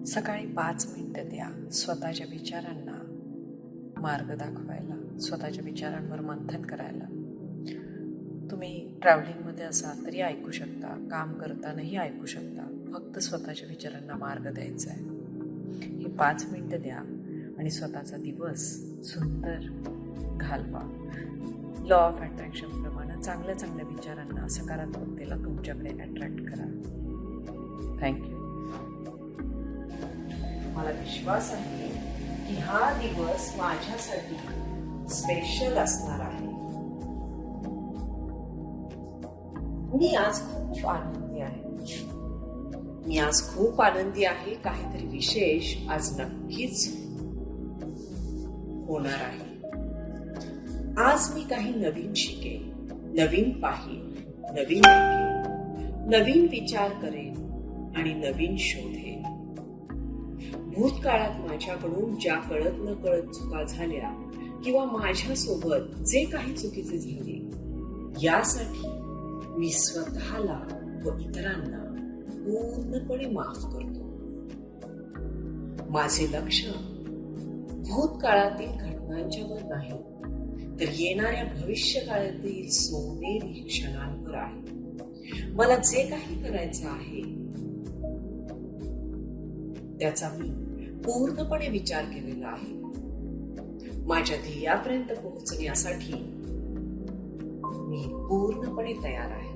सकाळी 5 मिनिटं द्या स्वतःच्या विचारांना मार्ग दाखवायला, स्वतःच्या विचारांवर मंथन करायला. तुम्ही ट्रॅव्हलिंगमध्ये असाल तरी ऐकू शकता, काम करतानाही ऐकू शकता. फक्त स्वतःच्या विचारांना मार्ग द्यायचा आहे. ही 5 मिनिटं द्या आणि स्वतःचा दिवस सुंदर घालवा. लॉ ऑफ अट्रॅक्शनप्रमाणे चांगल्या चांगल्या विचारांना, सकारात्मकतेला तुमच्याकडे अट्रॅक्ट करा. थँक्यू. मला विश्वास आहे की हा दिवस माझ्यासाठी स्पेशल असणार आहे. मी आज खूप आनंदी आहे. काहीतरी विशेष आज नक्कीच होणार आहे. आज मी काही नवीन शिकेन, नवीन पाहीन, नवीन ऐकेन, नवीन विचार करेन आणि नवीन शोधेन. भूतकाळात माझ्याकडून ज्या कळत न कळत चुका झाल्या किंवा माझ्यासोबत जे काही चुकीचे झाले, यासाठी मी स्वतःला व इतरांना पूर्णपणे माफ करतो. माझे लक्ष भूतकाळातील घटनांच्यावर नाही, तर येणाऱ्या भविष्यकाळातील सोनेरी क्षणांवर आहे. मला जे काही करायचं आहे त्याचा मी पूर्णपणे विचार केलेला आहे. माझ्या ध्येयापर्यंत पोहोचण्यासाठी मी पूर्णपणे तयार आहे.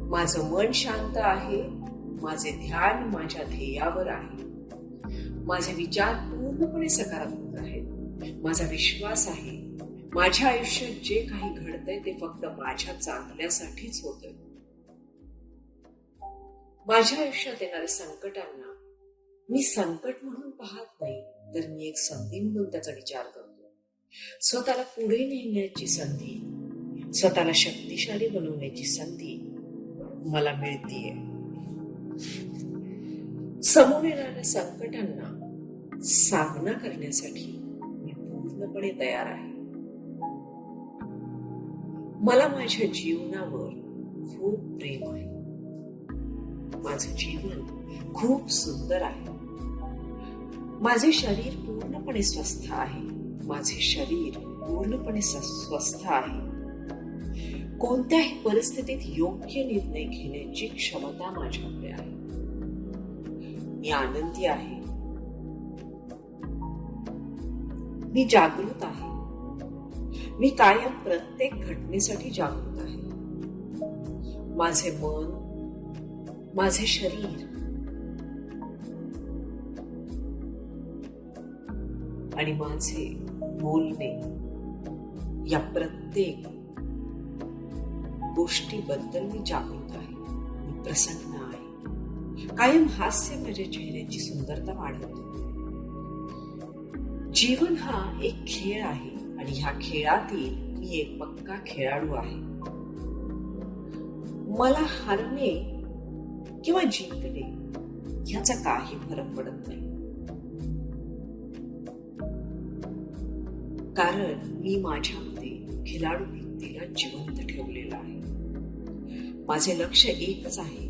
माझं मन शांत आहे. माझे ध्यान माझ्या ध्येयावर आहे. माझे विचार पूर्णपणे सकारात्मक आहेत. माझा विश्वास आहे माझ्या आयुष्यात जे काही घडतंय ते फक्त माझ्या चांगल्यासाठीच होतंय. माझ्या आयुष्यात येणाऱ्या संकटांना मी संकट म्हणून पाहत नाही, तर मी एक संधी म्हणून त्याचा विचार करतो. स्वतःला पुढे नेण्याची संधी, स्वतःला शक्तिशाली बनवण्याची संधी मला मिळतीये. समोर येणाऱ्या संकटांना सामना करण्यासाठी मी पूर्णपणे तयार आहे. मला माझ्या जीवनावर खूप प्रेम आहे. माझं जीवन खूप सुंदर आहे. माझे शरीर पूर्णपणे स्वस्थ आहे. माझे शरीर पूर्णपणे स्वस्थ आहे. कोणत्याही परिस्थितीत योग्य निर्णय घेण्याची क्षमता माझ्याकडे आहे. मी आनंदी आहे. मी जागृत आहे. मी कायम प्रत्येक घटनेसाठी जागृत आहे. माझे मन, माझे शरीर आणि माझे बोलणे या प्रत्येक गोष्टीबद्दल मी जागृत आहे. मी प्रसन्न आहे. कायम हास्य माझ्या चेहऱ्याची सुंदरता वाढवतो. जीवन हा एक खेळ आहे आणि ह्या खेळातील मी एक पक्का खेळाडू आहे. मला हारणे किंवा जिंकणे याचा काही फरक पडत नाही, कारण मी माझ्यामध्ये खिलाडू वृत्तीला जिवंत ठेवलेला आहे. माझे लक्ष एकच आहे,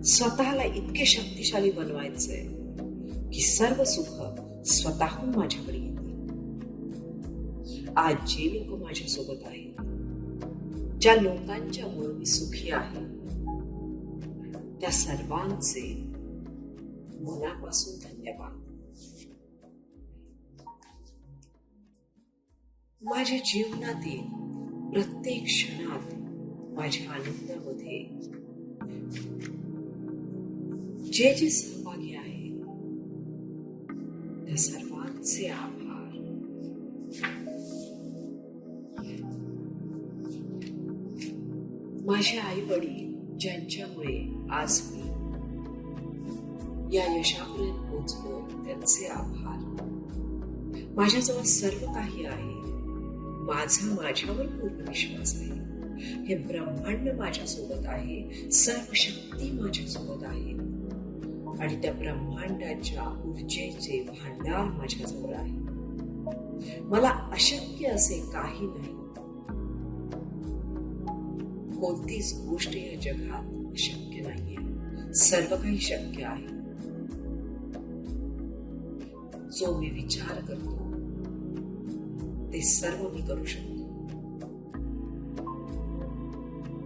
स्वतःला इतके शक्तिशाली बनवायचंय की सर्व सुख स्वतःहून माझ्याकडे येतील. आज जे लोक माझ्यासोबत आहेत, ज्या लोकांच्यामुळे मी सुखी आहे, त्या सर्वांचे मनापासून धन्यवाद. माझ्या जीवनातील प्रत्येक क्षणात माझ्या आनंदामध्ये जे जे सहभागी आहेत त्या सर्वांचे आभार. माझे आई वडील ज्यांच्यामुळे आज मी या यशापर्यंत पोहोचलो त्यांचे आभार. माझ्याजवळ सर्व काही आहे. माझा माझ्यावर पूर्ण विश्वास आहे. हे ब्रह्मांड माझ्यासोबत आहे. सर्व शक्ती माझ्यासोबत आहे आणि त्या ब्रह्मांडाच्या ऊर्जेचे भांडार माझ्याजवळ आहे. मला अशक्य असे काही नाही. कोणतीच गोष्ट या जगात अशक्य नाहीये. सर्व काही शक्य आहे. जो मी विचार करतो ते सर्व मी करू शकतो,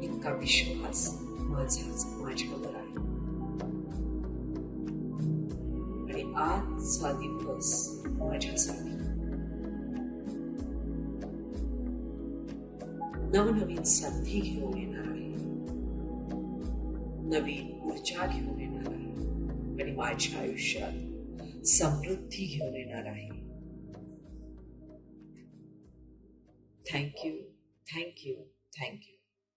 इतका विश्वास माझाच माझ्यावर आहे. आणि आजचा दिवस माझ्यासाठी नवनवीन संधी घेऊन येणार आहे, नवीन ऊर्जा घेऊन येणार आहे आणि माझ्या आयुष्यात समृद्धी घेऊन येणार आहे. Thank you, thank you, thank you.